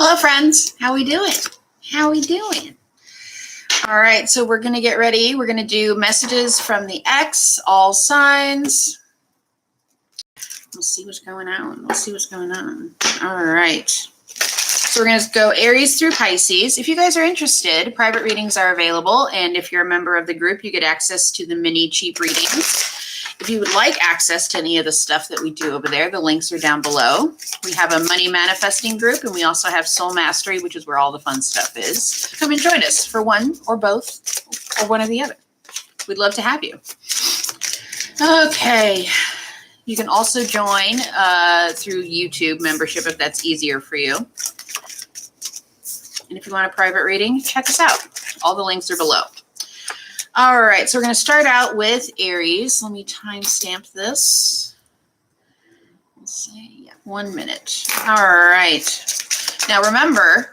Hello, friends. How we doing? How we doing? All right, so we're going to get ready. We're going to do messages from the X, all signs. We'll see what's going on. We'll see what's going on. All right. So we're going to go Aries through Pisces. If you guys are interested, private readings are available. And if you're a member of the group, you get access to the mini cheap readings. If you would like access to any of the stuff that we do over there, the links are down below. We have a money manifesting group, and we also have Soul Mastery, which is where all the fun stuff is. Come and join us for one or both or one or the other. We'd love to have you. Okay. You can also join through YouTube membership if that's easier for you. And if you want a private reading, check us out. All the links are below. All right, so we're going to start out with Aries. Let me timestamp this. Let's see, yeah, 1 minute. All right. Now remember,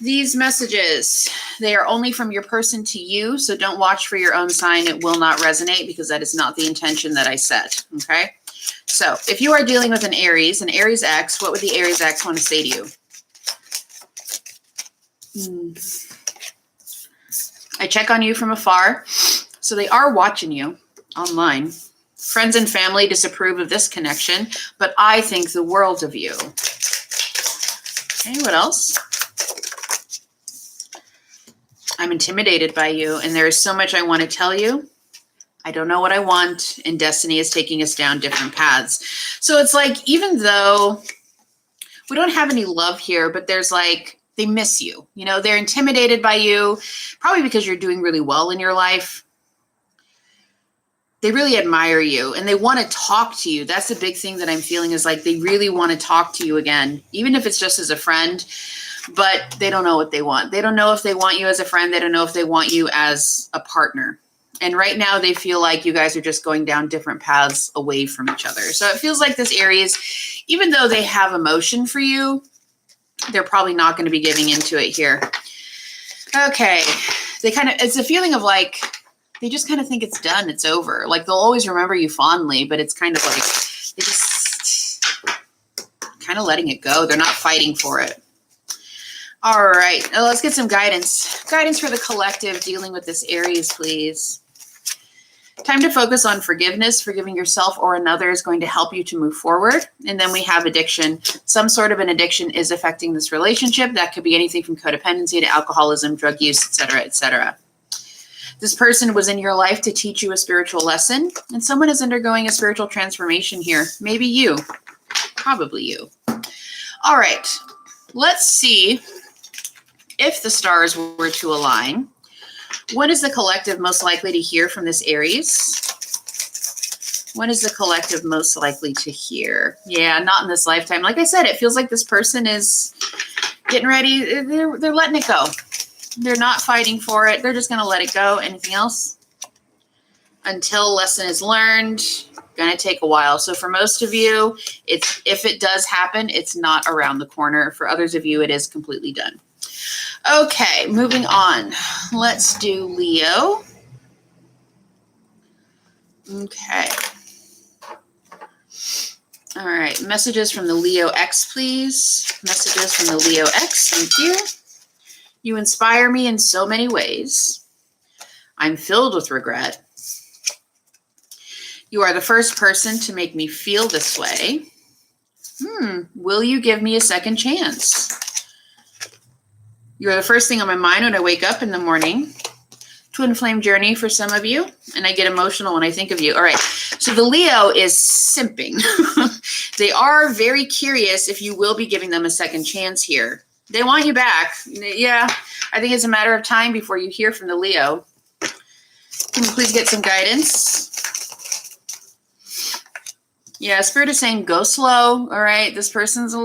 these messages, they are only from your person to you, so don't watch for your own sign. It will not resonate because that is not the intention that I set, okay? So if you are dealing with an Aries X, what would the Aries X want to say to you? I check on you from afar, so they are watching you online. Friends and family disapprove of this connection, but I think the world of you. Okay, what else? I'm intimidated by you, and there is so much I want to tell you. I don't know what I want, and destiny is taking us down different paths. So it's like, even though we don't have any love here, but there's like, they miss you. You know, they're intimidated by you, probably because you're doing really well in your life. They really admire you, and they want to talk to you. That's the big thing that I'm feeling, is like they really want to talk to you again, even if it's just as a friend, but they don't know what they want. They don't know if they want you as a friend. They don't know if they want you as a partner. And right now they feel like you guys are just going down different paths away from each other. So it feels like this Aries, even though they have emotion for you, they're probably not going to be giving into it here. Okay. It's a feeling of like, they just kind of think it's done. It's over. Like, they'll always remember you fondly, but it's kind of like, they just kind of letting it go. They're not fighting for it. All right. Now let's get some guidance. Guidance for the collective dealing with this Aries, please. Time to focus on forgiveness. Forgiving yourself or another is going to help you to move forward. And then we have addiction. Some sort of an addiction is affecting this relationship. That could be anything from codependency to alcoholism, drug use, etc., etc. This person was in your life to teach you a spiritual lesson, and someone is undergoing a spiritual transformation here. Maybe you. Probably you. All right. Let's see if the stars were to align. When is the collective most likely to hear from this Aries? When is the collective most likely to hear? Yeah, not in this lifetime. Like I said, it feels like this person is getting ready. They're letting it go. They're not fighting for it. They're just going to let it go. Anything else? Until lesson is learned, going to take a while. So for most of you, if it does happen, it's not around the corner. For others of you, it is completely done. Okay, moving on. Let's do Leo. Okay. All right, messages from the Leo X, please. Messages from the Leo X, thank you. You inspire me in so many ways. I'm filled with regret. You are the first person to make me feel this way. Will you give me a second chance? You're the first thing on my mind when I wake up in the morning. Twin flame journey for some of you, and I get emotional when I think of you. All right, so the Leo is simping. They are very curious if you will be giving them a second chance here. They want you back. Yeah, I think it's a matter of time before you hear from the Leo. Can you please get some guidance? Yeah, Spirit is saying go slow. All right, this person's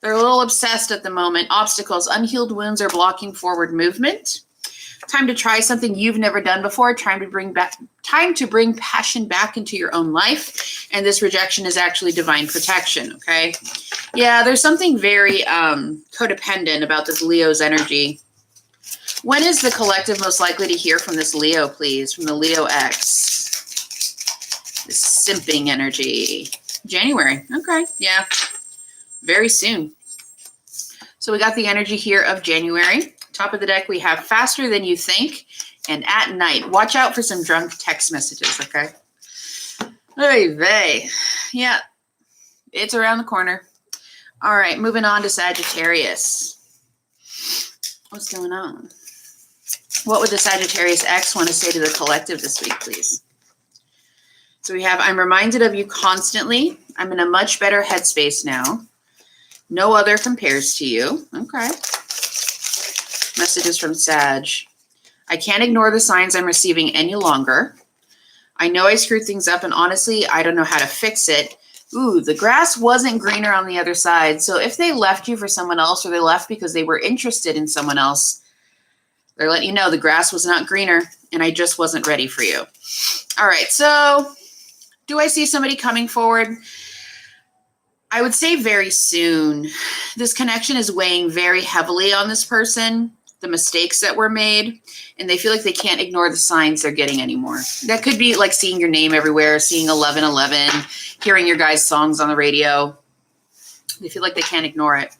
they're a little obsessed at the moment. Obstacles, unhealed wounds are blocking forward movement. Time to try something you've never done before. Time to bring passion back into your own life. And this rejection is actually divine protection, okay? Yeah, there's something very codependent about this Leo's energy. When is the collective most likely to hear from this Leo, please? From the Leo X. This simping energy. January. Okay, yeah. very soon. So we got the energy here of January. Top of the deck, we have faster than you think and at night. Watch out for some drunk text messages, okay? Oy vey. Yeah, it's around the corner. All right, moving on to Sagittarius. What's going on? What would the Sagittarius X want to say to the collective this week, please? So we have, I'm reminded of you constantly. I'm in a much better headspace now. No other compares to you. Okay. Messages from Sag. I can't ignore the signs I'm receiving any longer. I know I screwed things up, and honestly, I don't know how to fix it. Ooh, the grass wasn't greener on the other side. So if they left you for someone else, or they left because they were interested in someone else, they're letting you know the grass was not greener, and I just wasn't ready for you. All right, so do I see somebody coming forward? I would say very soon. This connection is weighing very heavily on this person, the mistakes that were made, and they feel like they can't ignore the signs they're getting anymore. That could be like seeing your name everywhere, seeing 1111, hearing your guys' songs on the radio. They feel like they can't ignore it.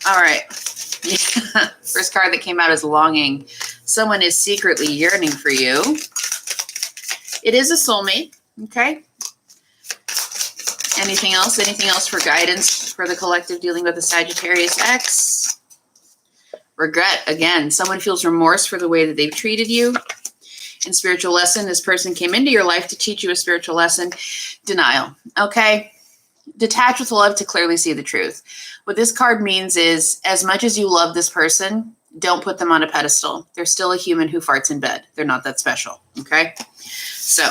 All right. First card that came out is longing. Someone is secretly yearning for you. It is a soulmate, okay? Anything else? Anything else for guidance for the collective dealing with the Sagittarius X? Regret, again. Someone feels remorse for the way that they've treated you. In spiritual lesson, this person came into your life to teach you a spiritual lesson. Denial, okay? Detach with love to clearly see the truth. What this card means is, as much as you love this person, don't put them on a pedestal. They're still a human who farts in bed. They're not that special, okay? So,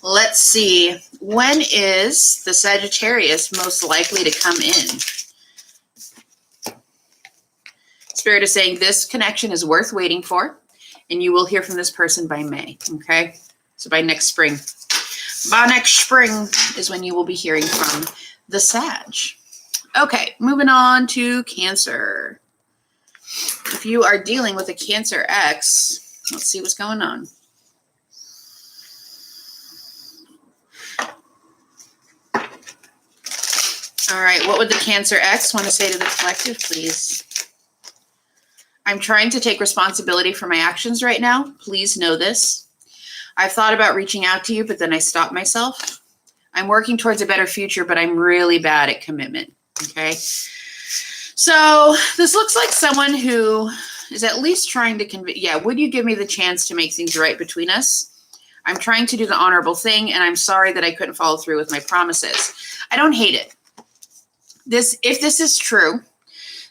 let's see. When is the Sagittarius most likely to come in? Spirit is saying this connection is worth waiting for, and you will hear from this person by May, okay? So by next spring. By next spring is when you will be hearing from the Sag. Okay, moving on to Cancer. If you are dealing with a Cancer X, let's see what's going on. All right, what would the Cancer X want to say to the collective, please? I'm trying to take responsibility for my actions right now. Please know this. I've thought about reaching out to you, but then I stopped myself. I'm working towards a better future, but I'm really bad at commitment, okay? So this looks like someone who is at least trying to convince, yeah, would you give me the chance to make things right between us? I'm trying to do the honorable thing, and I'm sorry that I couldn't follow through with my promises. I don't hate it. If this is true,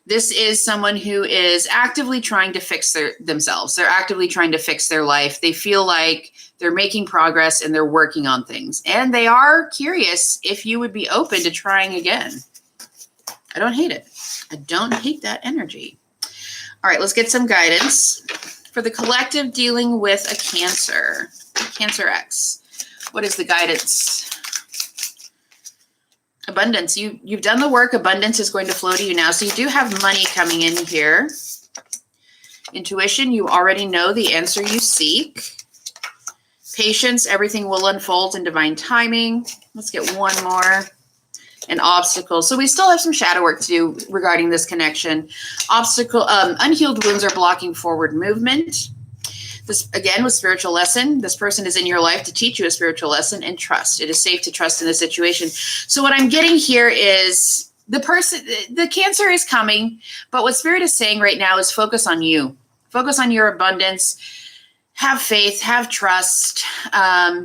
this is someone who is actively trying to fix themselves. They're actively trying to fix their life. They feel like they're making progress and they're working on things. And they are curious if you would be open to trying again. I don't hate it. I don't hate that energy. All right, let's get some guidance for the collective dealing with a Cancer. Cancer X. What is the guidance? Abundance. You've done the work. Abundance is going to flow to you now. So you do have money coming in here. Intuition. You already know the answer you seek. Patience. Everything will unfold in divine timing. Let's get one more. An obstacle. So we still have some shadow work to do regarding this connection. Obstacle. Unhealed wounds are blocking forward movement. This, again, with spiritual lesson, this person is in your life to teach you a spiritual lesson, and trust. It is safe to trust in this situation. So what I'm getting here is the Cancer is coming, but what Spirit is saying right now is focus on you. Focus on your abundance. Have faith, have trust.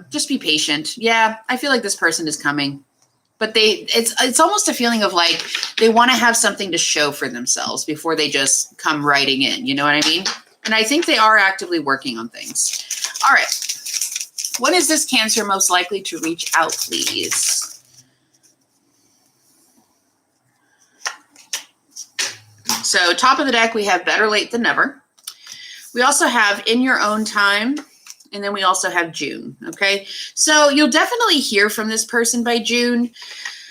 Just be patient. Yeah, I feel like this person is coming, but it's almost a feeling of like they want to have something to show for themselves before they just come riding in. You know what I mean? And I think they are actively working on things. All right. When is this Cancer most likely to reach out, please? So top of the deck, we have better late than never. We also have in your own time, and then we also have June, okay? So you'll definitely hear from this person by June,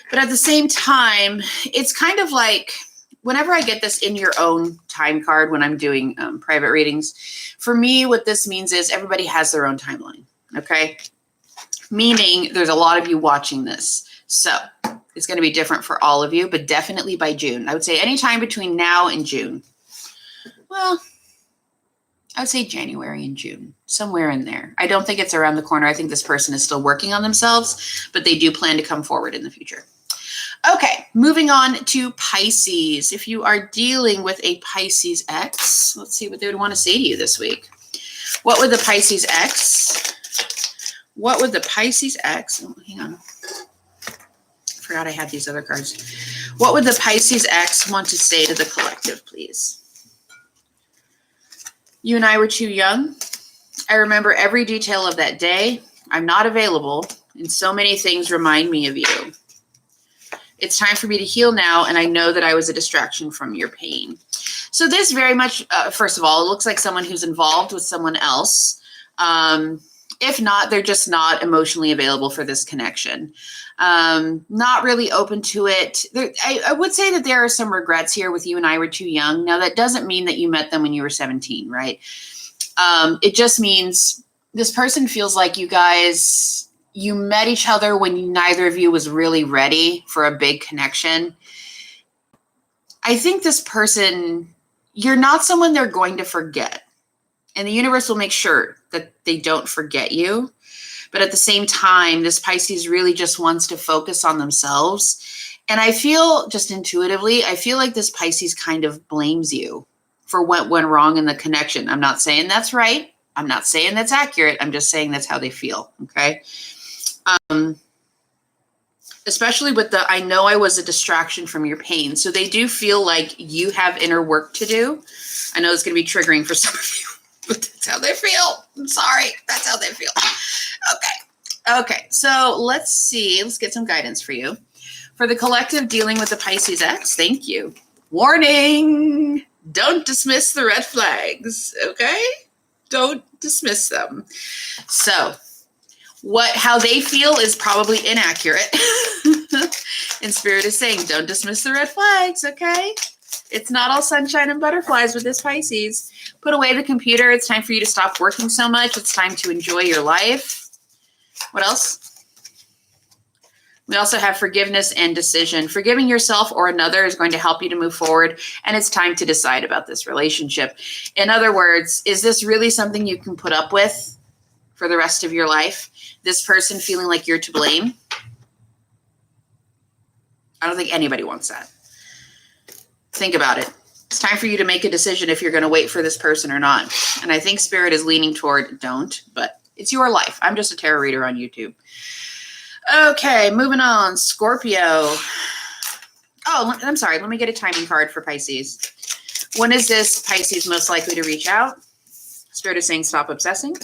but at the same time, it's kind of like, whenever I get this in your own time card when I'm doing private readings, for me, what this means is everybody has their own timeline, okay? Meaning there's a lot of you watching this. So is going to be different for all of you, but definitely by June. I would say anytime between now and June. Well, I would say January and June, somewhere in there. I don't think it's around the corner. I think this person is still working on themselves, but they do plan to come forward in the future. Okay, moving on to Pisces. If you are dealing with a Pisces X, let's see what they would want to say to you this week. What would the Pisces X, oh, hang on. I forgot I had these other cards. What would the Pisces X want to say to the collective, please? You and I were too young. I remember every detail of that day. I'm not available, and so many things remind me of you. It's time for me to heal now, and I know that I was a distraction from your pain. So this very much, first of all, it looks like someone who's involved with someone else. If not, they're just not emotionally available for this connection. Not really open to it. I would say that there are some regrets here with you and I were too young. Now, that doesn't mean that you met them when you were 17, right? It just means this person feels like you met each other when neither of you was really ready for a big connection. I think this person, you're not someone they're going to forget. And the universe will make sure that they don't forget you. But at the same time, this Pisces really just wants to focus on themselves. And I feel just intuitively, I feel like this Pisces kind of blames you for what went wrong in the connection. I'm not saying that's right. I'm not saying that's accurate. I'm just saying that's how they feel. Okay. Especially with the, I know I was a distraction from your pain. So they do feel like you have inner work to do. I know it's going to be triggering for some of you, but that's how they feel. I'm sorry. That's how they feel. Okay. So let's see. Let's get some guidance for you. For the collective dealing with the Pisces X, thank you. Warning. Don't dismiss the red flags. Okay. Don't dismiss them. So how they feel is probably inaccurate. And Spirit is saying, don't dismiss the red flags, okay? It's not all sunshine and butterflies with this Pisces. Put away the computer. It's time for you to stop working so much. It's time to enjoy your life. What else? We also have forgiveness and decision. Forgiving yourself or another is going to help you to move forward, and it's time to decide about this relationship. In other words, is this really something you can put up with for the rest of your life? This person feeling like you're to blame? I don't think anybody wants that. Think about it. It's time for you to make a decision if you're going to wait for this person or not. And I think Spirit is leaning toward don't, but it's your life. I'm just a tarot reader on YouTube. Okay, moving on. Scorpio. Oh, I'm sorry. Let me get a timing card for Pisces. When is this Pisces most likely to reach out? Spirit is saying stop obsessing.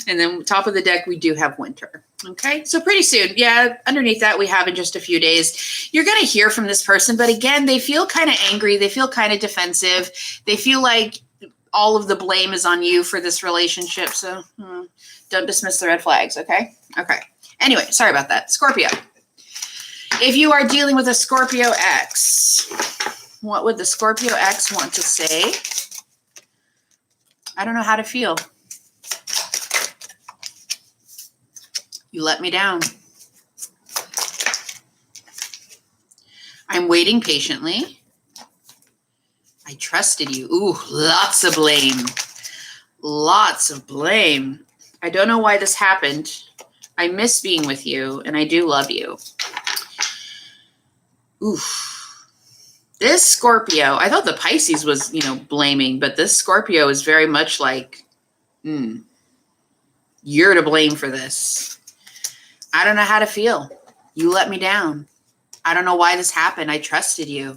And then top of the deck, we do have winter. Okay, so pretty soon. Yeah, underneath that, we have in just a few days. You're going to hear from this person. But again, they feel kind of angry. They feel kind of defensive. They feel like all of the blame is on you for this relationship. So don't dismiss the red flags, okay? Okay. Anyway, sorry about that. Scorpio. If you are dealing with a Scorpio X, what would the Scorpio X want to say? I don't know how to feel. You let me down. I'm waiting patiently. I trusted you. Ooh, lots of blame. Lots of blame. I don't know why this happened. I miss being with you, and I do love you. Oof. This Scorpio, I thought the Pisces was, blaming, but this Scorpio is very much like, you're to blame for this. I don't know how to feel. You let me down. I don't know why this happened. I trusted you.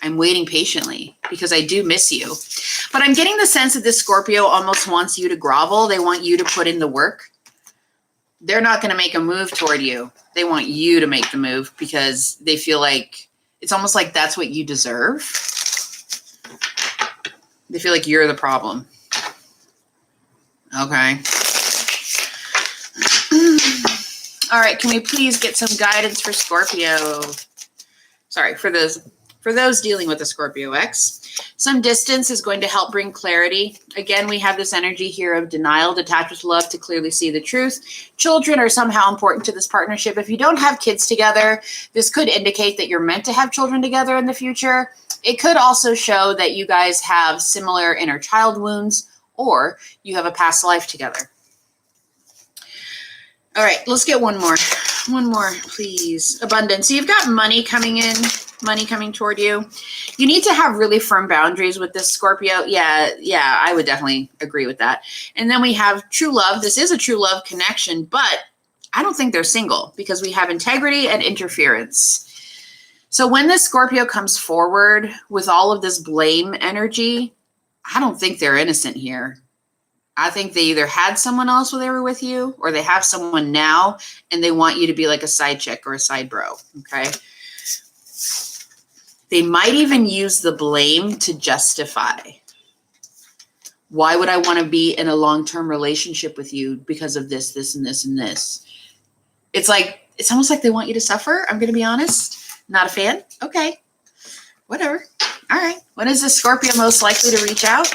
I'm waiting patiently because I do miss you. But I'm getting the sense that this Scorpio almost wants you to grovel. They want you to put in the work. They're not going to make a move toward you. They want you to make the move because they feel like it's almost like that's what you deserve. They feel like you're the problem. Okay. All right, can we please get some guidance for Scorpio? Sorry, for those dealing with the Scorpio X. Some distance is going to help bring clarity. Again, we have this energy here of denial, detached with love to clearly see the truth. Children are somehow important to this partnership. If you don't have kids together, this could indicate that you're meant to have children together in the future. It could also show that you guys have similar inner child wounds, or you have a past life together. All right, let's get one more. One more, please. Abundance. So you've got money coming in, money coming toward you. You need to have really firm boundaries with this, Scorpio. Yeah, I would definitely agree with that. And then we have true love. This is a true love connection, but I don't think they're single because we have integrity and interference. So when this Scorpio comes forward with all of this blame energy, I don't think they're innocent here. I think they either had someone else when they were with you, or they have someone now and they want you to be like a side chick or a side bro, okay? They might even use the blame to justify. Why would I want to be in a long-term relationship with you because of this, this, and this, and this? It's almost like they want you to suffer. I'm going to be honest. Not a fan? Okay. Whatever. All right. When is the Scorpio most likely to reach out?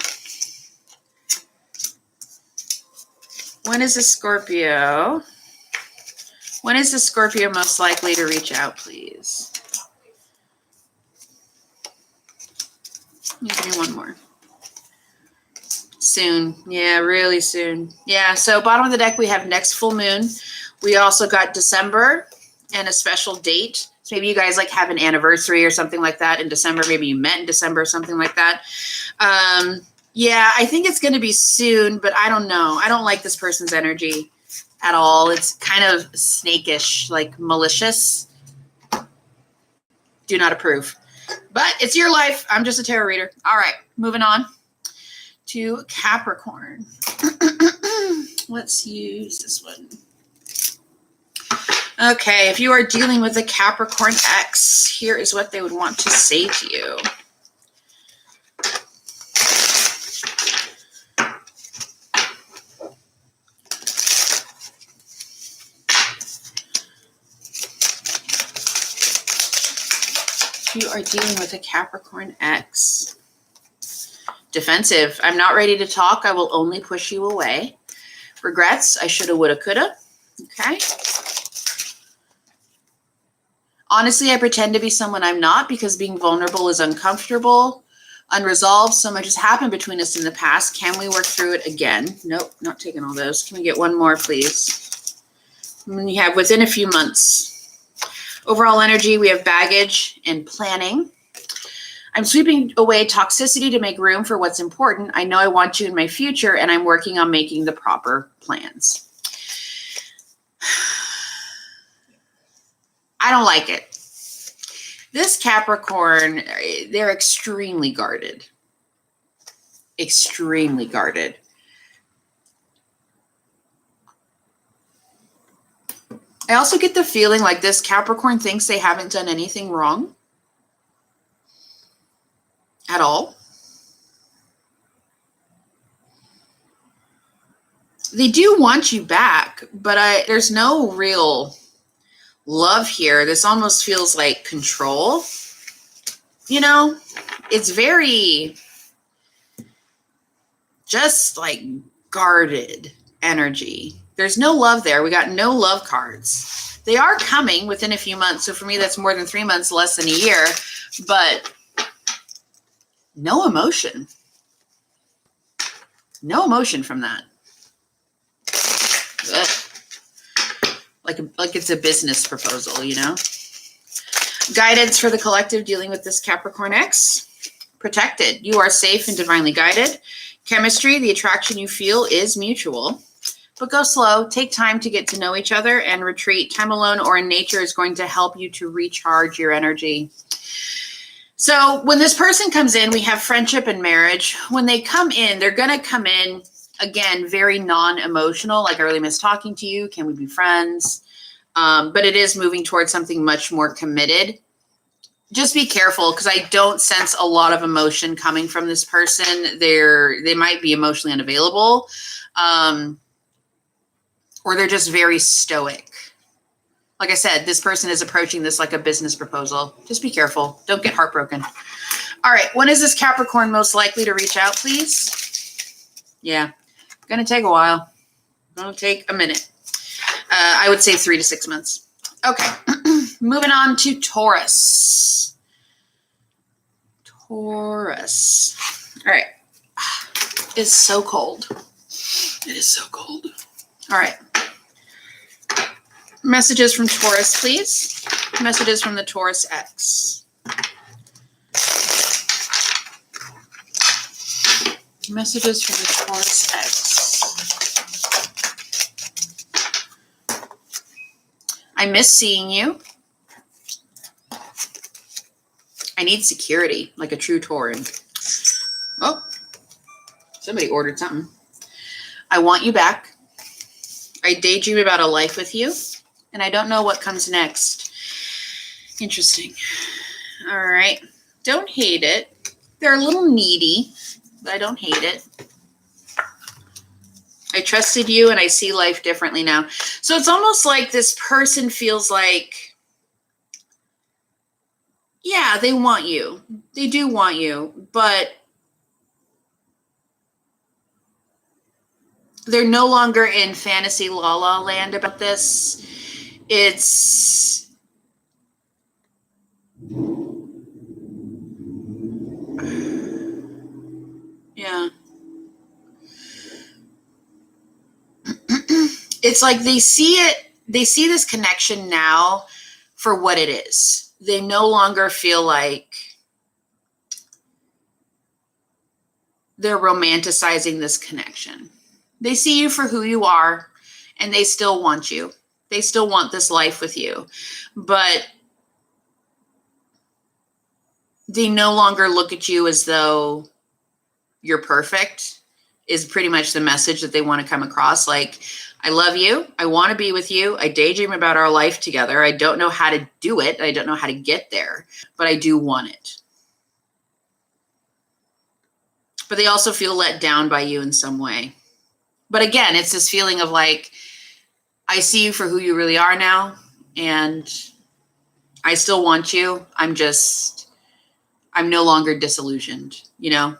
When is the Scorpio most likely to reach out, please? Give me one more. Soon. Yeah, really soon. Yeah, so bottom of the deck, we have next full moon. We also got December and a special date. So maybe you guys like have an anniversary or something like that in December. Maybe you met in December or something like that. Yeah, I think it's going to be soon, but I don't know. I don't like this person's energy at all. It's kind of snakish, like malicious. Do not approve. But it's your life. I'm just a tarot reader. All right, moving on to Capricorn. Let's use this one. Okay, if you are dealing with a Capricorn X, here is what they would want to say to you. You are dealing with a Capricorn X. Defensive. I'm not ready to talk. I will only push you away. Regrets. I shoulda, woulda, coulda. Okay. Honestly, I pretend to be someone I'm not because being vulnerable is uncomfortable. Unresolved. So much has happened between us in the past. Can we work through it again? Nope, not taking all those. Can we get one more, please? And you have within a few months. Overall energy, we have baggage and planning. I'm sweeping away toxicity to make room for what's important. I know I want you in my future, and I'm working on making the proper plans. I don't like it. This Capricorn, they're extremely guarded. Extremely guarded. I also get the feeling like this Capricorn thinks they haven't done anything wrong at all. They do want you back, but there's no real love here. This almost feels like control. You know, it's very just like guarded energy. There's no love there. We got no love cards. They are coming within a few months. So for me, that's more than 3 months, less than a year, but no emotion. No emotion from that. Ugh. Like it's a business proposal, you know? Guidance for the collective dealing with this Capricorn X. Protected. You are safe and divinely guided. Chemistry, the attraction you feel is mutual. But go slow. Take time to get to know each other and retreat. Time alone or in nature is going to help you to recharge your energy. So when this person comes in, we have friendship and marriage. When they come in, they're going to come in, again, very non-emotional, like I really miss talking to you. Can we be friends? But it is moving towards something much more committed. Just be careful because I don't sense a lot of emotion coming from this person. They might be emotionally unavailable. Or they're just very stoic. Like I said, this person is approaching this like a business proposal. Just be careful. Don't get heartbroken. All right. When is this Capricorn most likely to reach out, please? Yeah. Going to take a while. Going to take a minute. I would say 3 to 6 months. Okay. Moving on to Taurus. Taurus. All right. It's so cold. It is so cold. All right. Messages from Taurus, please. Messages from the Taurus X. Messages from the Taurus X. I miss seeing you. I need security, like a true Tauran. Oh, somebody ordered something. I want you back. I daydream about a life with you, and I don't know what comes next. Interesting. All right. Don't hate it. They're a little needy, but I don't hate it. I trusted you, and I see life differently now. So it's almost like this person feels like, yeah, they want you. They do want you, but they're no longer in fantasy la la land about this. It's, yeah. It's like they see this connection now for what it is. They no longer feel like they're romanticizing this connection. They see you for who you are, and they still want you. They still want this life with you. But they no longer look at you as though you're perfect, is pretty much the message that they want to come across. Like, I love you. I want to be with you. I daydream about our life together. I don't know how to do it. I don't know how to get there, but I do want it. But they also feel let down by you in some way. But again, it's this feeling of like, I see you for who you really are now, and I still want you. I'm no longer disillusioned, you know?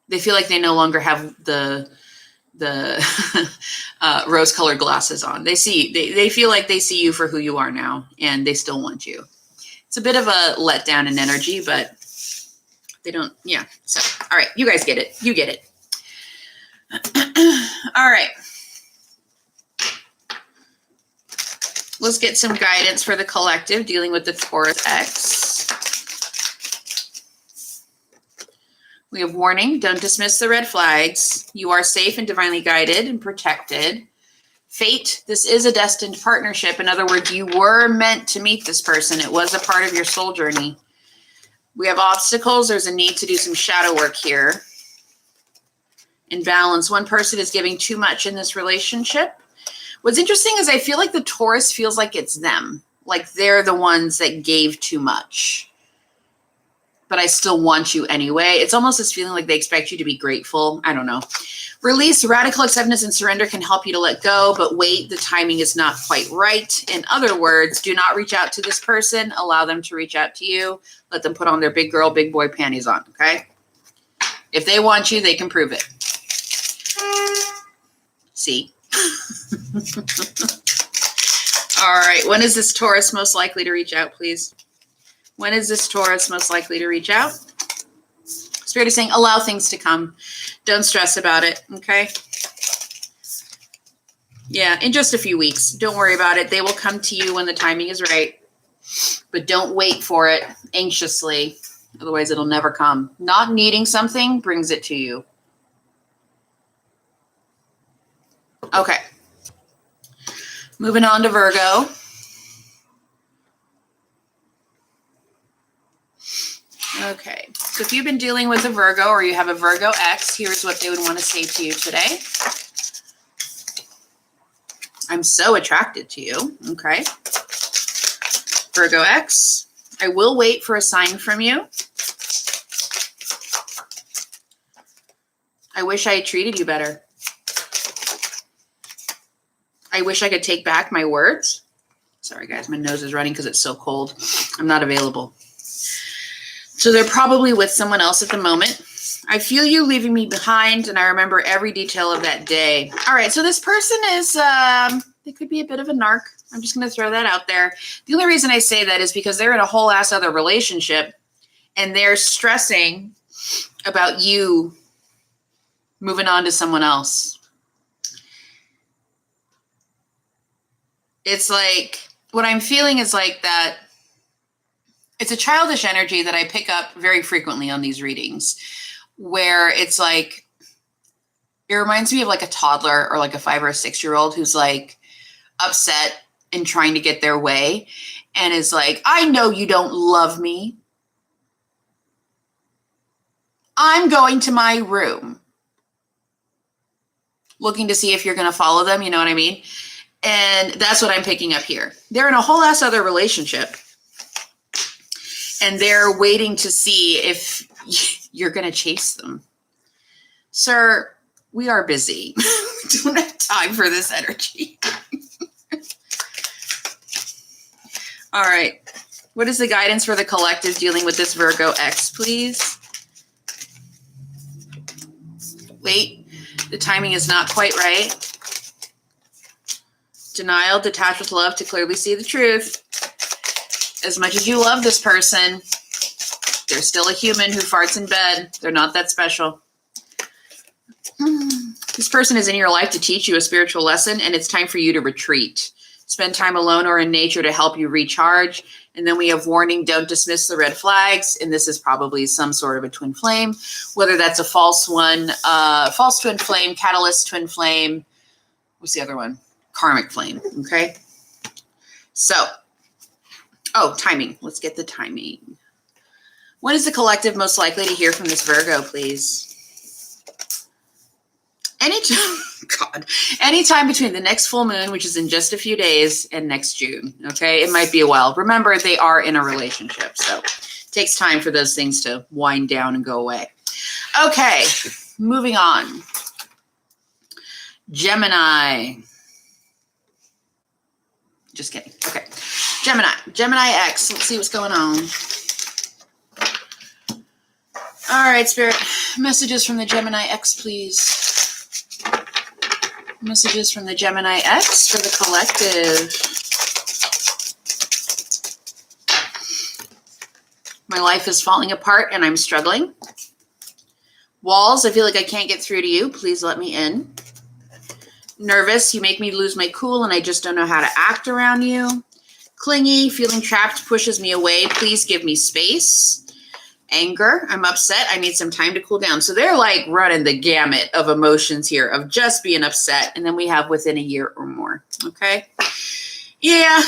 They feel like they no longer have the rose-colored glasses on. They feel like they see you for who you are now, and they still want you. It's a bit of a letdown in energy, but they don't, yeah. So, all right, you guys get it. You get it. All right. Let's get some guidance for the collective dealing with the Taurus X. We have warning. Don't dismiss the red flags. You are safe and divinely guided and protected. Fate. This is a destined partnership. In other words, you were meant to meet this person. It was a part of your soul journey. We have obstacles. There's a need to do some shadow work here. In balance, one person is giving too much in this relationship. What's interesting is I feel like the Taurus feels like it's them. Like they're the ones that gave too much. But I still want you anyway. It's almost this feeling like they expect you to be grateful. I don't know. Release, radical acceptance and surrender can help you to let go, but wait, the timing is not quite right. In other words, do not reach out to this person. Allow them to reach out to you. Let them put on their big girl, big boy panties on, okay? If they want you, they can prove it. See? All right. When is this Taurus most likely to reach out, please? When is this Taurus most likely to reach out? Spirit is saying, allow things to come. Don't stress about it, okay? Yeah, in just a few weeks. Don't worry about it. They will come to you when the timing is right. But don't wait for it anxiously. Otherwise, it'll never come. Not needing something brings it to you. Okay. Moving on to Virgo. Okay, so if you've been dealing with a Virgo or you have a Virgo X, here's what they would want to say to you today. I'm so attracted to you, okay? Virgo X, I will wait for a sign from you. I wish I had treated you better. I wish I could take back my words. Sorry, guys, my nose is running because it's so cold. I'm not available. So they're probably with someone else at the moment. I feel you leaving me behind, and I remember every detail of that day. All right, so this person is, they could be a bit of a narc. I'm just going to throw that out there. The only reason I say that is because they're in a whole ass other relationship, and they're stressing about you moving on to someone else. It's like, what I'm feeling is like that. It's a childish energy that I pick up very frequently on these readings, where it's like, it reminds me of like a toddler or like a 5 or 6 year old who's like upset and trying to get their way and is like, I know you don't love me. I'm going to my room, looking to see if you're going to follow them. You know what I mean? And that's what I'm picking up here. They're in a whole ass other relationship, and they're waiting to see if you're going to chase them. Sir, we are busy. Don't have time for this energy. All right. What is the guidance for the collective dealing with this Virgo X, please? Wait, the timing is not quite right. Denial, detached with love to clearly see the truth. As much as you love this person, they're still a human who farts in bed. They're not that special. This person is in your life to teach you a spiritual lesson, and it's time for you to retreat. Spend time alone or in nature to help you recharge. And then we have warning, don't dismiss the red flags. And this is probably some sort of a twin flame, whether that's a false one, false twin flame, catalyst twin flame. What's the other one? Karmic flame. Okay. So, timing. Let's get the timing. When is the collective most likely to hear from this Virgo, please? Anytime between the next full moon, which is in just a few days, and next June. Okay. It might be a while. Remember, they are in a relationship. So it takes time for those things to wind down and go away. Okay. Moving on. Gemini. Just kidding. Okay. Gemini X. Let's see what's going on. All right, Spirit. Messages from the Gemini X, please. Messages from the Gemini X for the collective. My life is falling apart and I'm struggling. Walls, I feel like I can't get through to you. Please let me in. Nervous, you make me lose my cool and I just don't know how to act around you. Clingy, feeling trapped pushes me away. Please give me space. Anger, I'm upset. I need some time to cool down. So they're like running the gamut of emotions here of just being upset. And then we have within a year or more. Okay. Yeah.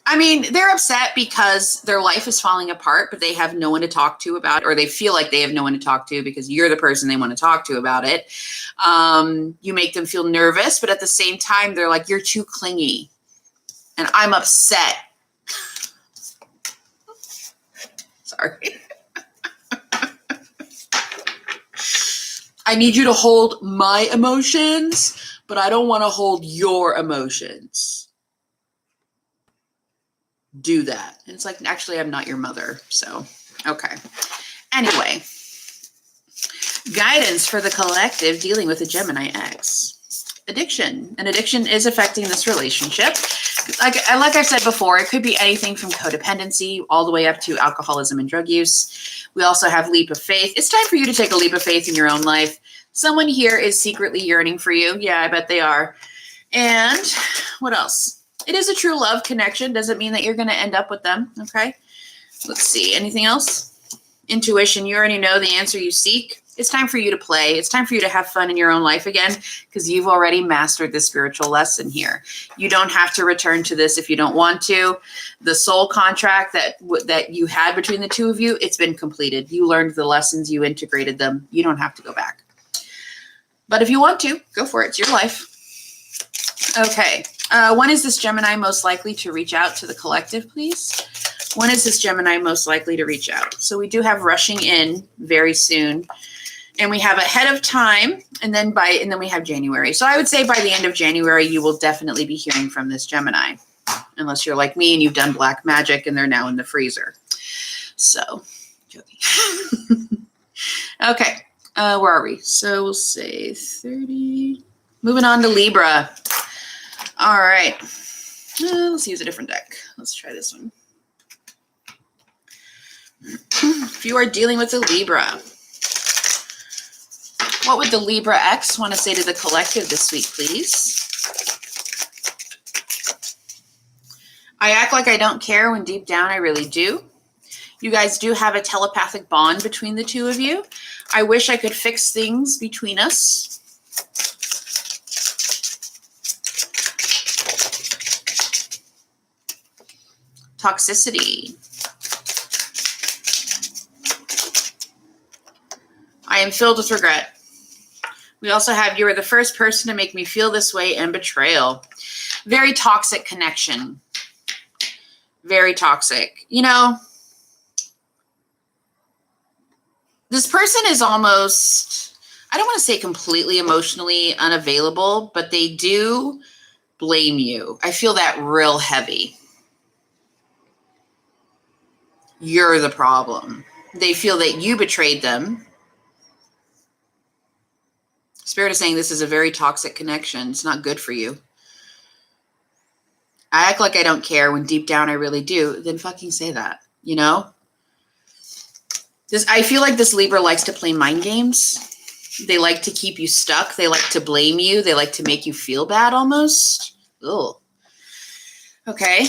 I mean, they're upset because their life is falling apart, but they have no one to talk to about it, or they feel like they have no one to talk to because you're the person they want to talk to about it. You make them feel nervous, but at the same time, they're like, you're too clingy and I'm upset. Sorry. I need you to hold my emotions, but I don't want to hold your emotions. Do that. And it's like, actually, I'm not your mother. So, okay. Anyway, guidance for the collective dealing with a Gemini X. Addiction. An addiction is affecting this relationship. Like I've said before, it could be anything from codependency all the way up to alcoholism and drug use. We also have leap of faith. It's time for you to take a leap of faith in your own life. Someone here is secretly yearning for you. Yeah, I bet they are. And what else? It is a true love connection. Doesn't mean that you're going to end up with them. Okay. Let's see. Anything else? Intuition. You already know the answer you seek. It's time for you to play. It's time for you to have fun in your own life again because you've already mastered the spiritual lesson here. You don't have to return to this if you don't want to. The soul contract that you had between the two of you, it's been completed. You learned the lessons. You integrated them. You don't have to go back. But if you want to, go for it. It's your life. Okay. When is this Gemini most likely to reach out to the collective, please? When is this Gemini most likely to reach out? So we do have rushing in very soon. And we have ahead of time, and then we have January. So I would say by the end of January, you will definitely be hearing from this Gemini. unless you're like me and you've done black magic and they're now in the freezer. So, joking. Okay, where are we? So we'll say 30. Moving on to Libra. All right. Let's use a different deck. Let's try this one. If you are dealing with a Libra, what would the Libra X want to say to the collective this week, please? I act like I don't care when deep down I really do. You guys do have a telepathic bond between the two of you. I wish I could fix things between us. Toxicity. I am filled with regret. We also have, you are the first person to make me feel this way, and betrayal. Very toxic connection. Very toxic. You know, this person is almost, I don't want to say completely emotionally unavailable, but they do blame you. I feel that real heavy. You're the problem. They feel that you betrayed them. Spirit is saying this is a very toxic connection. It's not good for you. I act like I don't care when deep down I really do. Then fucking say that, you know? I feel like this Libra likes to play mind games. They like to keep you stuck. They like to blame you. They like to make you feel bad almost. Ugh. Okay.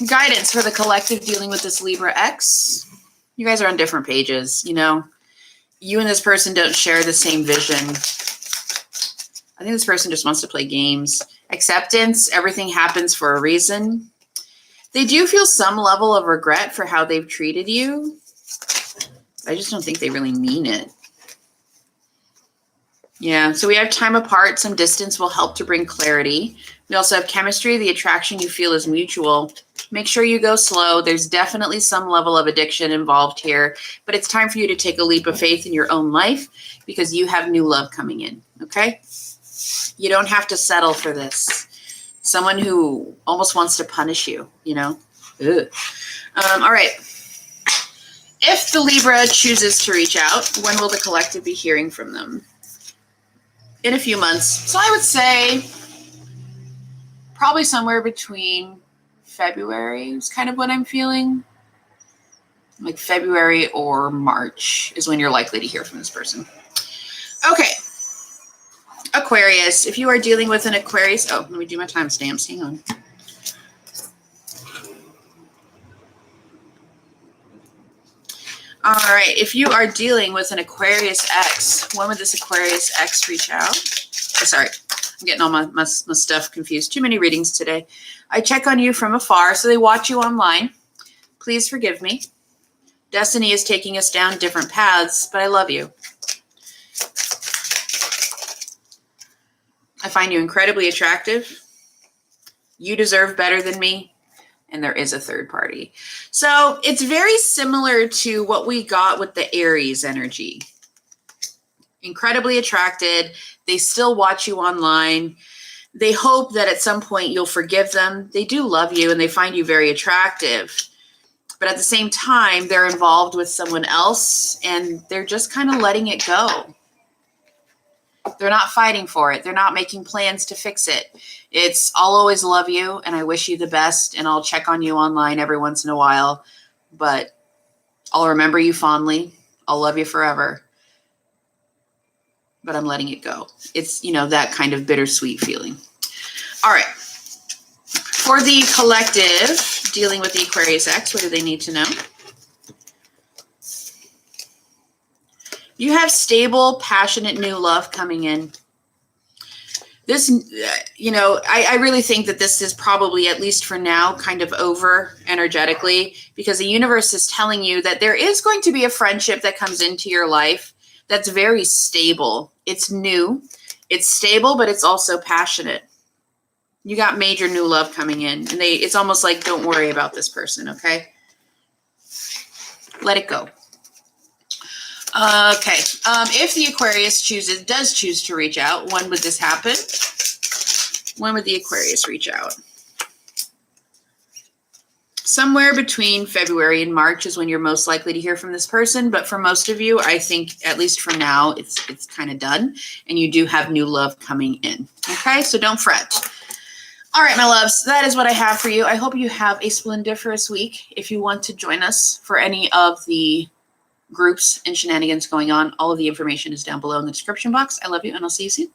Guidance for the collective dealing with this Libra X. You guys are on different pages, you know? You and this person don't share the same vision. I think this person just wants to play games. Acceptance, everything happens for a reason. They do feel some level of regret for how they've treated you. I just don't think they really mean it. Yeah, so we have time apart. Some distance will help to bring clarity. We also have chemistry. The attraction you feel is mutual. Make sure you go slow. There's definitely some level of addiction involved here, but it's time for you to take a leap of faith in your own life because you have new love coming in, okay? You don't have to settle for this. Someone who almost wants to punish you, you know? Ugh. All right. If the Libra chooses to reach out, when will the collective be hearing from them? In a few months. So I would say probably somewhere between February is kind of what I'm feeling. Like February or March is when you're likely to hear from this person. Okay. Aquarius. If you are dealing with an Aquarius, oh, let me do my timestamps. Hang on. All right. If you are dealing with an Aquarius X, when would this Aquarius X reach out? Oh, sorry. I'm getting all my stuff confused. Too many readings today. I check on you from afar, so they watch you online. Please forgive me. Destiny is taking us down different paths, but I love you. I find you incredibly attractive. You deserve better than me. And there is a third party. So it's very similar to what we got with the Aries energy. Incredibly attracted. They still watch you online. They hope that at some point you'll forgive them. They do love you and they find you very attractive. But at the same time, they're involved with someone else and they're just kind of letting it go. They're not fighting for it. They're not making plans to fix it. It's, I'll always love you and I wish you the best and I'll check on you online every once in a while, but I'll remember you fondly. I'll love you forever, but I'm letting it go. It's, you know, that kind of bittersweet feeling. All right. For the collective dealing with the Aquarius X, what do they need to know? You have stable, passionate new love coming in. This, you know, I really think that this is probably, at least for now, kind of over energetically because the universe is telling you that there is going to be a friendship that comes into your life that's very stable. It's new, it's stable, but it's also passionate. You got major new love coming in and it's almost like, don't worry about this person, okay? Let it go. Okay. If the Aquarius does choose to reach out, when would this happen? When would the Aquarius reach out? somewhere between February and March is when you're most likely to hear from this person. But for most of you, I think, at least for now, it's kind of done. And you do have new love coming in. Okay, so don't fret. All right, my loves, that is what I have for you. I hope you have a splendiferous week. If you want to join us for any of the groups and shenanigans going on, all of the information is down below in the description box. I love you, and I'll see you soon.